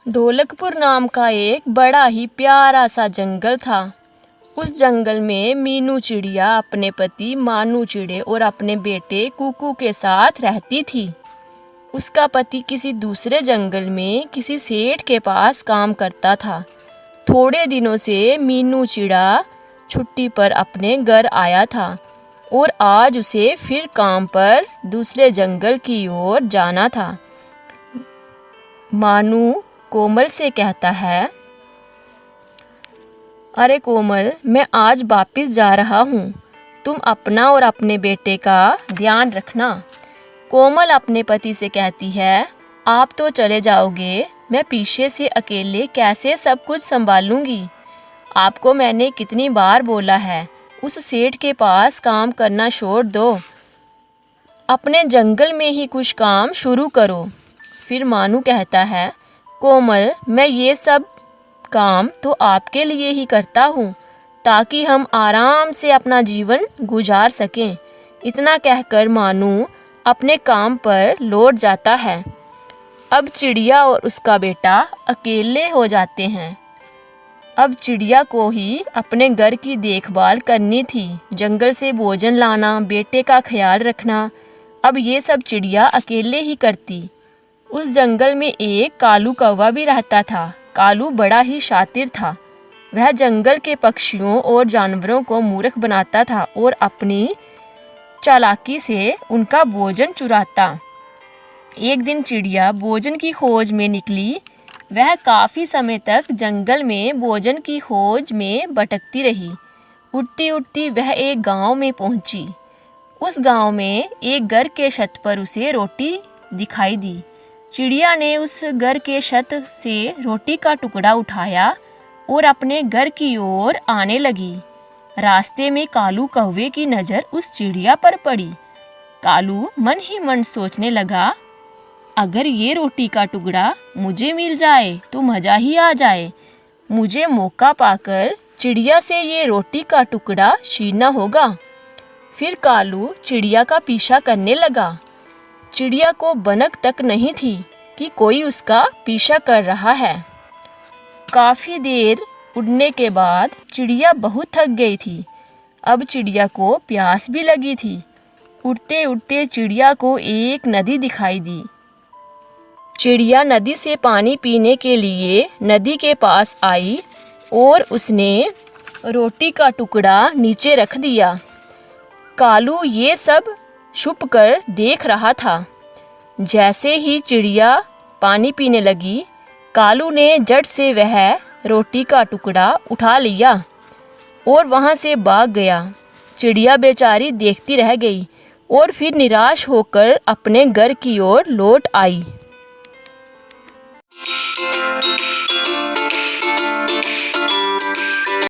ढोलकपुर नाम का एक बड़ा ही प्यारा सा जंगल था। उस जंगल में मीनू चिड़िया अपने पति मानू चिड़े और अपने बेटे कुकू के साथ रहती थी। उसका पति किसी दूसरे जंगल में किसी सेठ के पास काम करता था। थोड़े दिनों से मीनू चिड़ा छुट्टी पर अपने घर आया था और आज उसे फिर काम पर दूसरे जंगल की ओर जाना था। मानू कोमल से कहता है, अरे कोमल, मैं आज वापस जा रहा हूँ, तुम अपना और अपने बेटे का ध्यान रखना। कोमल अपने पति से कहती है, आप तो चले जाओगे, मैं पीछे से अकेले कैसे सब कुछ संभालूंगी। आपको मैंने कितनी बार बोला है, उस सेठ के पास काम करना छोड़ दो, अपने जंगल में ही कुछ काम शुरू करो। फिर मानू कहता है, कोमल, मैं ये सब काम तो आपके लिए ही करता हूँ ताकि हम आराम से अपना जीवन गुजार सकें। इतना कहकर मानू अपने काम पर लौट जाता है। अब चिड़िया और उसका बेटा अकेले हो जाते हैं। अब चिड़िया को ही अपने घर की देखभाल करनी थी, जंगल से भोजन लाना, बेटे का ख्याल रखना। अब ये सब चिड़िया अकेले ही करती। उस जंगल में एक कालू कौवा भी रहता था। कालू बड़ा ही शातिर था। वह जंगल के पक्षियों और जानवरों को मूर्ख बनाता था और अपनी चालाकी से उनका भोजन चुराता। एक दिन चिड़िया भोजन की खोज में निकली। वह काफ़ी समय तक जंगल में भोजन की खोज में भटकती रही। उड़ती उड़ती वह एक गांव में पहुंची। उस गांव में एक घर के छत पर उसे रोटी दिखाई दी। चिड़िया ने उस घर के छत से रोटी का टुकड़ा उठाया और अपने घर की ओर आने लगी। रास्ते में कालू कौवे की नज़र उस चिड़िया पर पड़ी। कालू मन ही मन सोचने लगा, अगर ये रोटी का टुकड़ा मुझे मिल जाए तो मज़ा ही आ जाए। मुझे मौका पाकर चिड़िया से ये रोटी का टुकड़ा छीनना होगा। फिर कालू चिड़िया का पीछा करने लगा। चिड़िया को भनक तक नहीं थी कि कोई उसका पीछा कर रहा है। काफ़ी देर उड़ने के बाद चिड़िया बहुत थक गई थी। अब चिड़िया को प्यास भी लगी थी। उड़ते उड़ते चिड़िया को एक नदी दिखाई दी। चिड़िया नदी से पानी पीने के लिए नदी के पास आई और उसने रोटी का टुकड़ा नीचे रख दिया। कालू ये सब छुप कर देख रहा था। जैसे ही चिड़िया पानी पीने लगी, कालू ने झट से वह रोटी का टुकड़ा उठा लिया और वहाँ से भाग गया। चिड़िया बेचारी देखती रह गई और फिर निराश होकर अपने घर की ओर लौट आई।